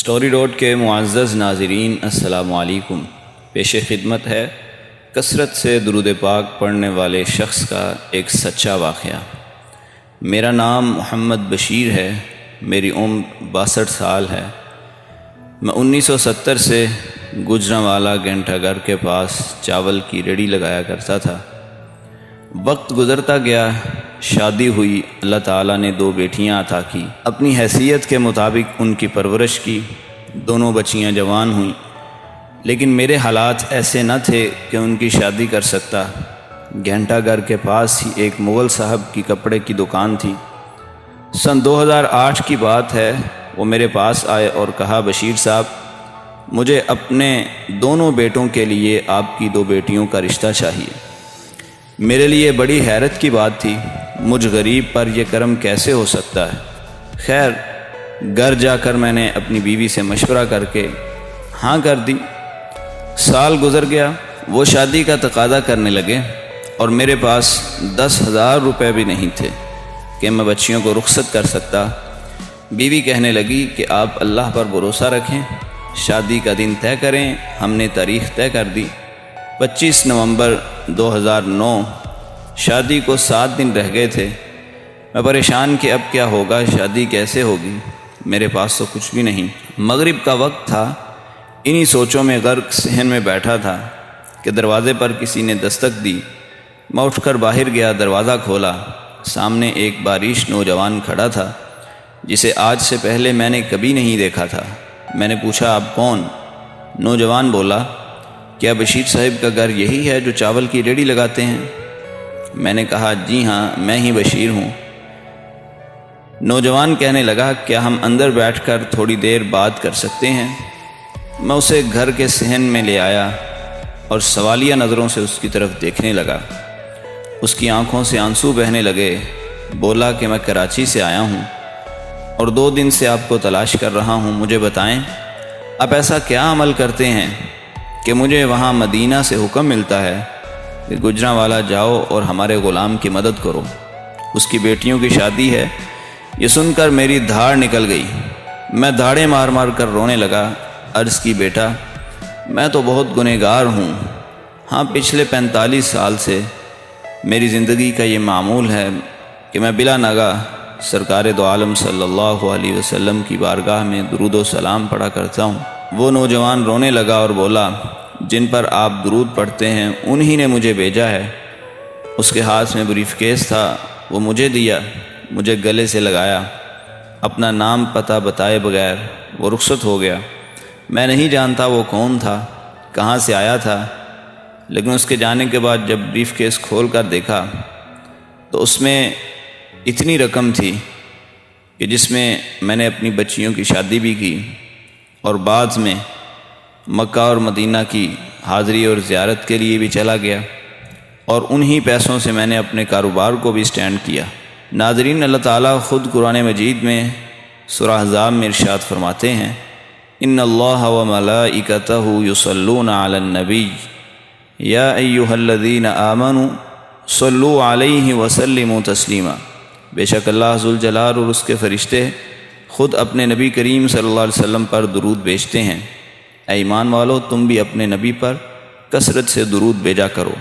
Story dot کے معزز ناظرین السلام علیکم۔ پیش خدمت ہے کثرت سے درود پاک پڑھنے والے شخص کا ایک سچا واقعہ۔ میرا نام محمد بشیر ہے، میری عمر 62 سال ہے۔ میں 1970 سے گجرانوالہ گھنٹہ گھر کے پاس چاول کی ریڑھی لگایا کرتا تھا۔ وقت گزرتا گیا، شادی ہوئی، اللہ تعالیٰ نے 2 بیٹیاں عطا کی۔ اپنی حیثیت کے مطابق ان کی پرورش کی، دونوں بچیاں جوان ہوئیں، لیکن میرے حالات ایسے نہ تھے کہ ان کی شادی کر سکتا۔ گھنٹہ گھر کے پاس ہی ایک مغل صاحب کی کپڑے کی دکان تھی۔ سن 2008 کی بات ہے، وہ میرے پاس آئے اور کہا، بشیر صاحب، مجھے اپنے دونوں بیٹوں کے لیے آپ کی 2 بیٹیوں کا رشتہ چاہیے۔ میرے لیے بڑی حیرت کی بات تھی، مجھ غریب پر یہ کرم کیسے ہو سکتا ہے؟ خیر، گھر جا کر میں نے اپنی بیوی سے مشورہ کر کے ہاں کر دی۔ سال گزر گیا، وہ شادی کا تقاضا کرنے لگے اور میرے پاس 10,000 روپے بھی نہیں تھے کہ میں بچیوں کو رخصت کر سکتا۔ بیوی کہنے لگی کہ آپ اللہ پر بھروسہ رکھیں، شادی کا دن طے کریں۔ ہم نے تاریخ طے کر دی، 25 نومبر 2009۔ شادی کو 7 دن رہ گئے تھے۔ میں پریشان کہ اب کیا ہوگا، شادی کیسے ہوگی، میرے پاس تو کچھ بھی نہیں۔ مغرب کا وقت تھا، انہی سوچوں میں غرق صحن میں بیٹھا تھا کہ دروازے پر کسی نے دستک دی۔ میں اٹھ کر باہر گیا، دروازہ کھولا، سامنے ایک باریش نوجوان کھڑا تھا جسے آج سے پہلے میں نے کبھی نہیں دیکھا تھا۔ میں نے پوچھا، آپ کون؟ نوجوان بولا، کیا بشیر صاحب کا گھر یہی ہے جو چاول کی ریڑھی لگاتے ہیں؟ میں نے کہا، جی ہاں، میں ہی بشیر ہوں۔ نوجوان کہنے لگا، کیا ہم اندر بیٹھ کر تھوڑی دیر بات کر سکتے ہیں؟ میں اسے گھر کے صحن میں لے آیا اور سوالیہ نظروں سے اس کی طرف دیکھنے لگا۔ اس کی آنکھوں سے آنسو بہنے لگے۔ بولا کہ میں کراچی سے آیا ہوں اور 2 دن سے آپ کو تلاش کر رہا ہوں، مجھے بتائیں آپ ایسا کیا عمل کرتے ہیں کہ مجھے وہاں مدینہ سے حکم ملتا ہے کہ گجرانوالہ جاؤ اور ہمارے غلام کی مدد کرو، اس کی بیٹیوں کی شادی ہے۔ یہ سن کر میری دھاڑ نکل گئی، میں دھاڑیں مار مار کر رونے لگا۔ عرض کی، بیٹا، میں تو بہت گنہگار ہوں۔ ہاں، پچھلے 45 سال سے میری زندگی کا یہ معمول ہے کہ میں بلا ناگہ سرکار دو عالم صلی اللہ علیہ وسلم کی بارگاہ میں درود و سلام پڑھا کرتا ہوں۔ وہ نوجوان رونے لگا اور بولا، جن پر آپ درود پڑھتے ہیں انہی نے مجھے بھیجا ہے۔ اس کے ہاتھ میں بریف کیس تھا، وہ مجھے دیا، مجھے گلے سے لگایا، اپنا نام پتہ بتائے بغیر وہ رخصت ہو گیا۔ میں نہیں جانتا وہ کون تھا، کہاں سے آیا تھا، لیکن اس کے جانے کے بعد جب بریف کیس کھول کر دیکھا تو اس میں اتنی رقم تھی کہ جس میں نے اپنی بچیوں کی شادی بھی کی اور بعد میں مکہ اور مدینہ کی حاضری اور زیارت کے لیے بھی چلا گیا، اور انہی پیسوں سے میں نے اپنے کاروبار کو بھی سٹینڈ کیا۔ ناظرین، اللہ تعالیٰ خود قرآن مجید میں سورہ احزاب میں ارشاد فرماتے ہیں، ان اللہ وملائکتہ یصلون علی النبی یا ایھا الذین آمنوا صلوا علیہ وسلموا تسلیما۔ بے شک اللہ ذوالجلال اور اس کے فرشتے خود اپنے نبی کریم صلی اللہ علیہ وسلم پر درود بھیجتے ہیں۔ اے ایمان والو، تم بھی اپنے نبی پر کثرت سے درود بھیجا کرو۔